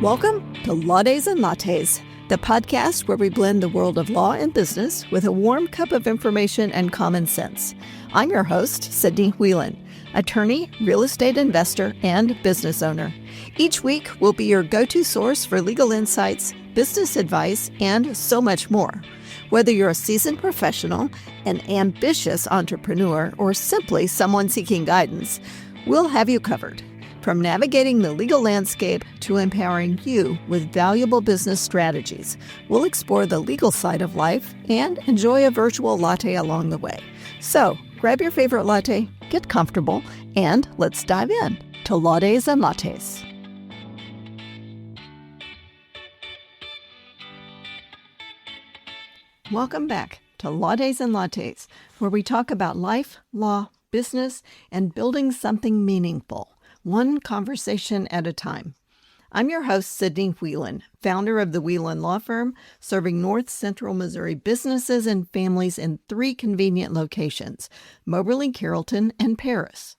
Welcome to Law Days Lattes, the podcast where we blend the world of law and business with a warm cup of information and common sense. I'm your host, Sidney, attorney, real estate investor, and business owner. Each week, we'll be your go-to source for legal insights, business advice, and so much more. Whether you're a seasoned professional, an ambitious entrepreneur, or simply someone seeking guidance, we'll have you covered. From navigating the legal landscape to empowering you with valuable business strategies, we'll explore the legal side of life and enjoy a virtual latte along the way. So, grab your favorite latte, get comfortable, and let's dive in to Law Days Lattes. Welcome back to Law Days Lattes, where we talk about life, law, business, and building something meaningful, one conversation at a time. I'm your host, Sidney, founder of the Whelan Law Firm, serving North Central Missouri businesses and families in 3 convenient locations, Moberly, Carrollton, and Paris.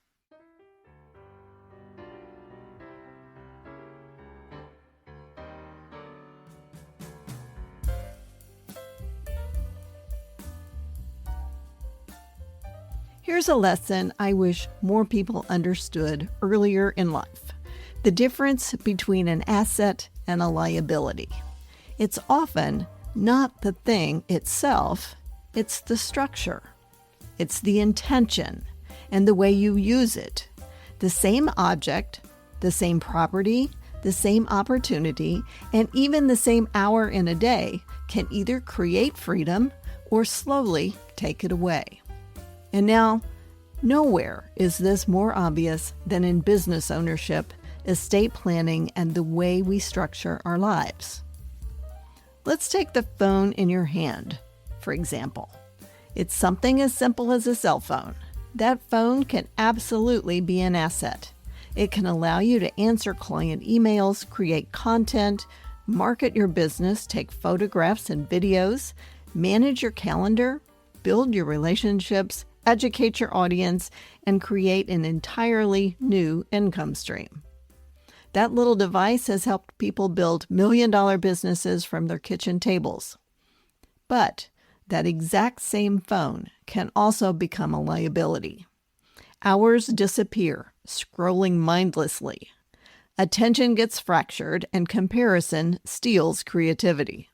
Here's a lesson I wish more people understood earlier in life: the difference between an asset and a liability. It's often not the thing itself, it's the structure. It's the intention and the way you use it. The same object, the same property, the same opportunity, and even the same hour in a day can either create freedom or slowly take it away. And now, nowhere is this more obvious than in business ownership, estate planning, and the way we structure our lives. Let's take the phone in your hand, for example. It's something as simple as a cell phone. That phone can absolutely be an asset. It can allow you to answer client emails, create content, market your business, take photographs and videos, manage your calendar, build your relationships, educate your audience, and create an entirely new income stream. That little device has helped people build million-dollar businesses from their kitchen tables. But that exact same phone can also become a liability. Hours disappear, scrolling mindlessly. Attention gets fractured, and comparison steals creativity.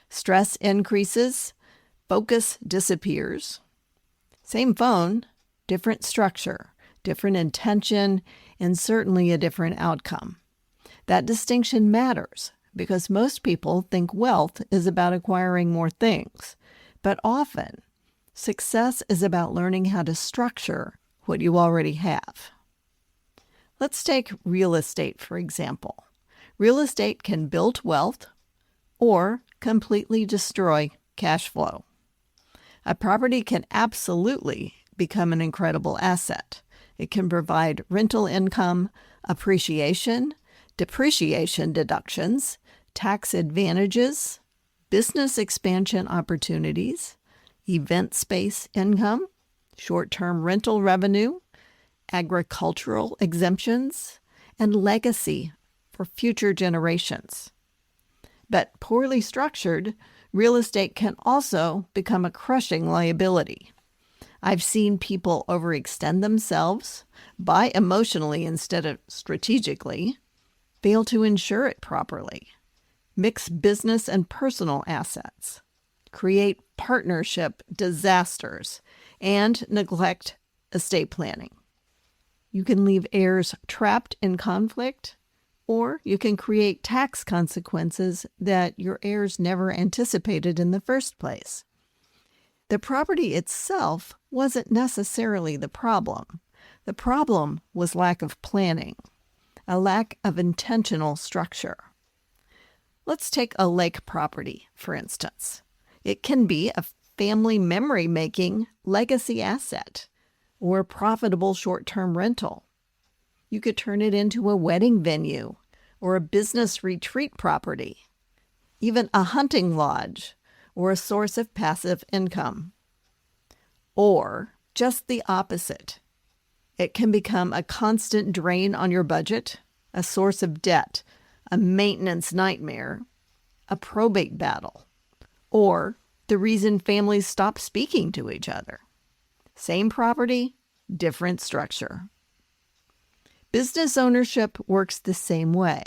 Stress increases, focus disappears. Same phone, different structure, different intention, and certainly a different outcome. That distinction matters because most people think wealth is about acquiring more things, but often success is about learning how to structure what you already have. Let's take real estate, for example. Real estate can build wealth or completely destroy cash flow. A property can absolutely become an incredible asset. It can provide rental income, appreciation, depreciation deductions, tax advantages, business expansion opportunities, event space income, short-term rental revenue, agricultural exemptions, and legacy for future generations. But poorly structured, real estate can also become a crushing liability. I've seen people overextend themselves, buy emotionally instead of strategically, fail to insure it properly, mix business and personal assets, create partnership disasters, and neglect estate planning. You can leave heirs trapped in conflict, or you can create tax consequences that your heirs never anticipated in the first place. The property itself wasn't necessarily the problem. The problem was lack of planning, a lack of intentional structure. Let's take a lake property, for instance. It can be a family memory-making legacy asset or a profitable short-term rental. You could turn it into a wedding venue or a business retreat property, even a hunting lodge or a source of passive income. Or just the opposite. It can become a constant drain on your budget, a source of debt, a maintenance nightmare, a probate battle, or the reason families stop speaking to each other. Same property, different structure. Business ownership works the same way.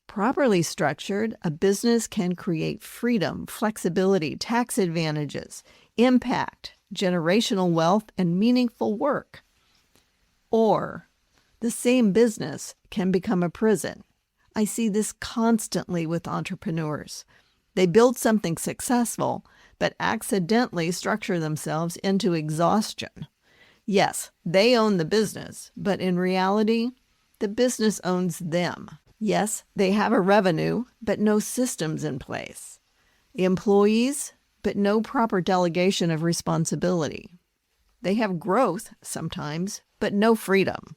Properly structured, a business can create freedom, flexibility, tax advantages, impact, generational wealth, and meaningful work. Or the same business can become a prison. I see this constantly with entrepreneurs. They build something successful, but accidentally structure themselves into exhaustion. Yes, they own the business, but in reality, the business owns them. Yes, they have a revenue, but no systems in place. Employees, but no proper delegation of responsibility. They have growth sometimes, but no freedom.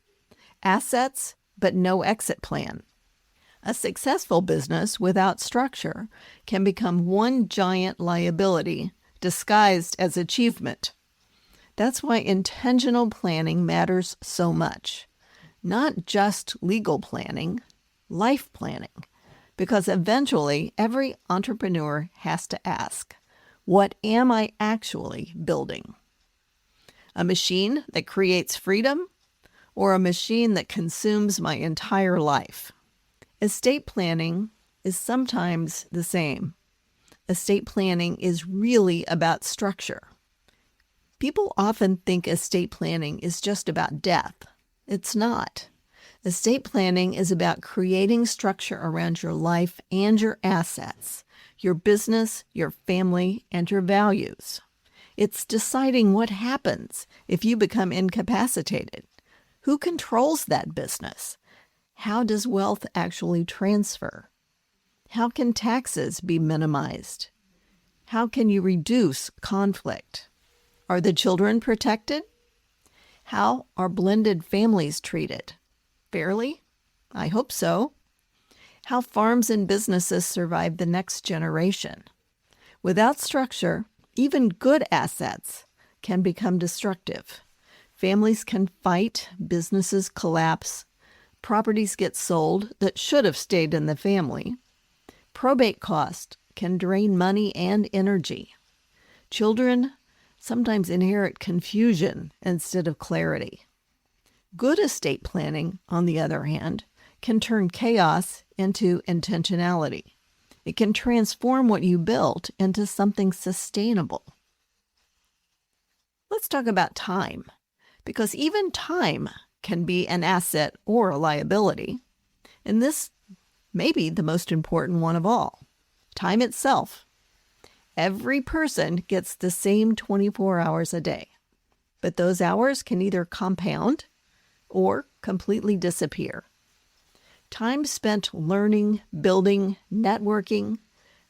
Assets, but no exit plan. A successful business without structure can become one giant liability disguised as achievement. That's why intentional planning matters so much. Not just legal planning, life planning. Because eventually every entrepreneur has to ask, what am I actually building? A machine that creates freedom or a machine that consumes my entire life? Estate planning is sometimes the same. Estate planning is really about structure. People often think estate planning is just about death. It's not. Estate planning is about creating structure around your life and your assets, your business, your family, and your values. It's deciding what happens if you become incapacitated. Who controls that business? How does wealth actually transfer? How can taxes be minimized? How can you reduce conflict? Are the children protected? How are blended families treated? Fairly? I hope so. How farms and businesses survive the next generation? Without structure, even good assets can become destructive. Families can fight, businesses collapse, properties get sold that should have stayed in the family. Probate cost can drain money and energy. Children sometimes inherit confusion instead of clarity. Good estate planning, on the other hand, can turn chaos into intentionality. It can transform what you built into something sustainable. Let's talk about time, because even time can be an asset or a liability. And this may be the most important one of all, time itself. Every person gets the same 24 hours a day, but those hours can either compound or completely disappear. Time spent learning, building, networking,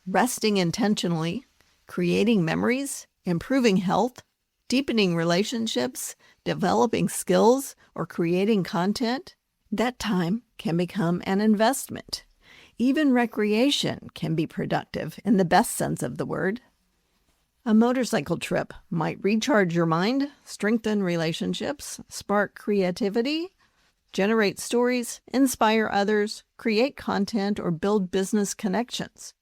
resting intentionally, creating memories, improving health, deepening relationships, developing skills, or creating content, that time can become an investment. Even recreation can be productive in the best sense of the word. A motorcycle trip might recharge your mind, strengthen relationships, spark creativity, generate stories, inspire others, create content, or build business connections.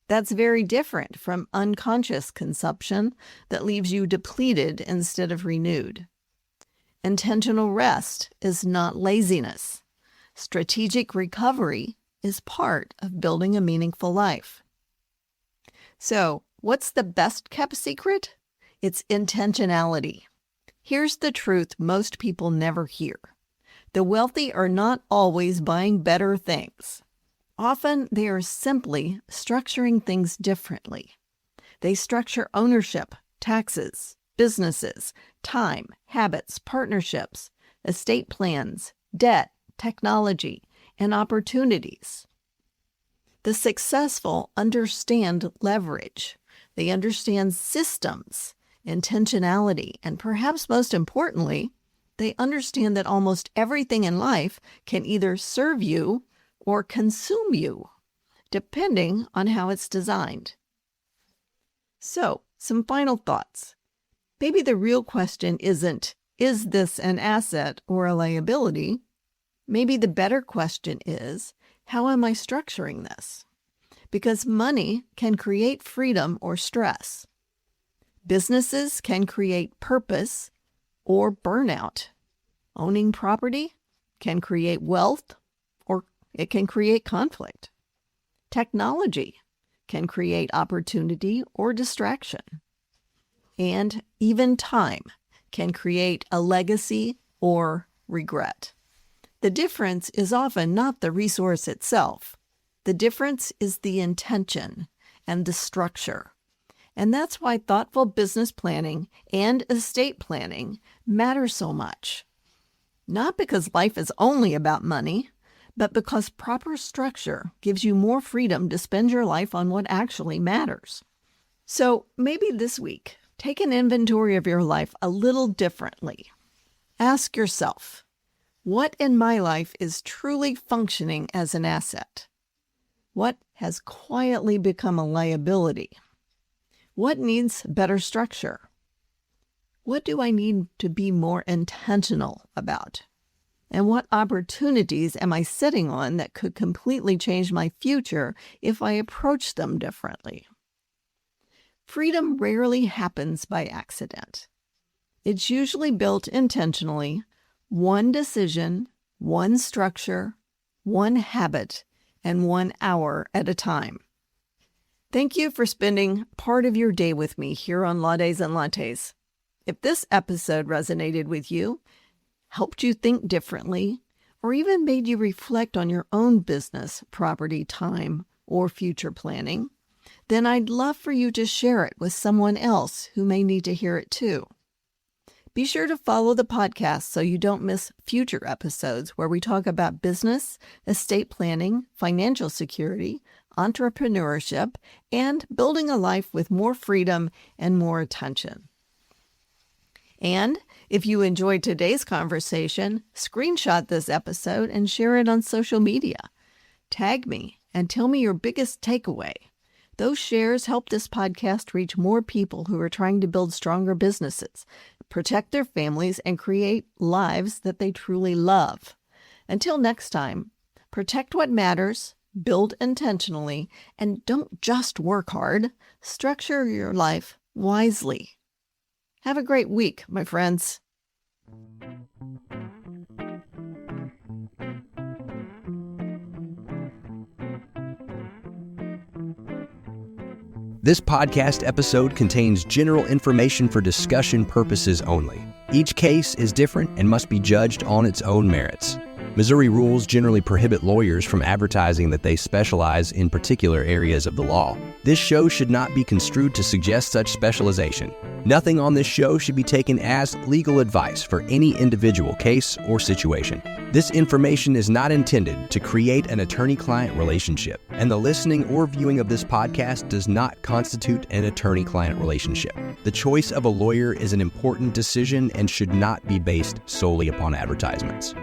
That's very different from unconscious consumption that leaves you depleted instead of renewed. Intentional rest is not laziness. Strategic recovery is part of building a meaningful life. So, what's the best kept secret? It's intentionality. Here's the truth most people never hear. The wealthy are not always buying better things. Often they are simply structuring things differently. They structure ownership, taxes, businesses, time, habits, partnerships, estate plans, debt, technology, and opportunities. The successful understand leverage. They understand systems, intentionality, and perhaps most importantly, they understand that almost everything in life can either serve you or consume you, depending on how it's designed. So, some final thoughts. Maybe the real question isn't, is this an asset or a liability? Maybe the better question is, How am I structuring this? Because money can create freedom or stress. Businesses can create purpose or burnout. Owning property can create wealth or it can create conflict. Technology can create opportunity or distraction. And even time can create a legacy or regret. The difference is often not the resource itself. The difference is the intention and the structure. And that's why thoughtful business planning and estate planning matter so much. Not because life is only about money, but because proper structure gives you more freedom to spend your life on what actually matters. So maybe this week, take an inventory of your life a little differently. Ask yourself, what in my life is truly functioning as an asset? What has quietly become a liability? What needs better structure? What do I need to be more intentional about? And what opportunities am I sitting on that could completely change my future if I approach them differently? Freedom rarely happens by accident. It's usually built intentionally, one decision, one structure, one habit, and 1 hour at a time. Thank you for spending part of your day with me here on Law Days and Lattes. If this episode resonated with you, helped you think differently, or even made you reflect on your own business, property, time, or future planning, then I'd love for you to share it with someone else who may need to hear it too. Be sure to follow the podcast so you don't miss future episodes where we talk about business, estate planning, financial security, entrepreneurship, and building a life with more freedom and more attention. And if you enjoyed today's conversation, screenshot this episode and share it on social media. Tag me and tell me your biggest takeaway. Those shares help this podcast reach more people who are trying to build stronger businesses, protect their families, and create lives that they truly love. Until next time, protect what matters, build intentionally, and don't just work hard. Structure your life wisely. Have a great week, my friends. This podcast episode contains general information for discussion purposes only. Each case is different and must be judged on its own merits. Missouri rules generally prohibit lawyers from advertising that they specialize in particular areas of the law. This show should not be construed to suggest such specialization. Nothing on this show should be taken as legal advice for any individual case or situation. This information is not intended to create an attorney-client relationship, and the listening or viewing of this podcast does not constitute an attorney-client relationship. The choice of a lawyer is an important decision and should not be based solely upon advertisements.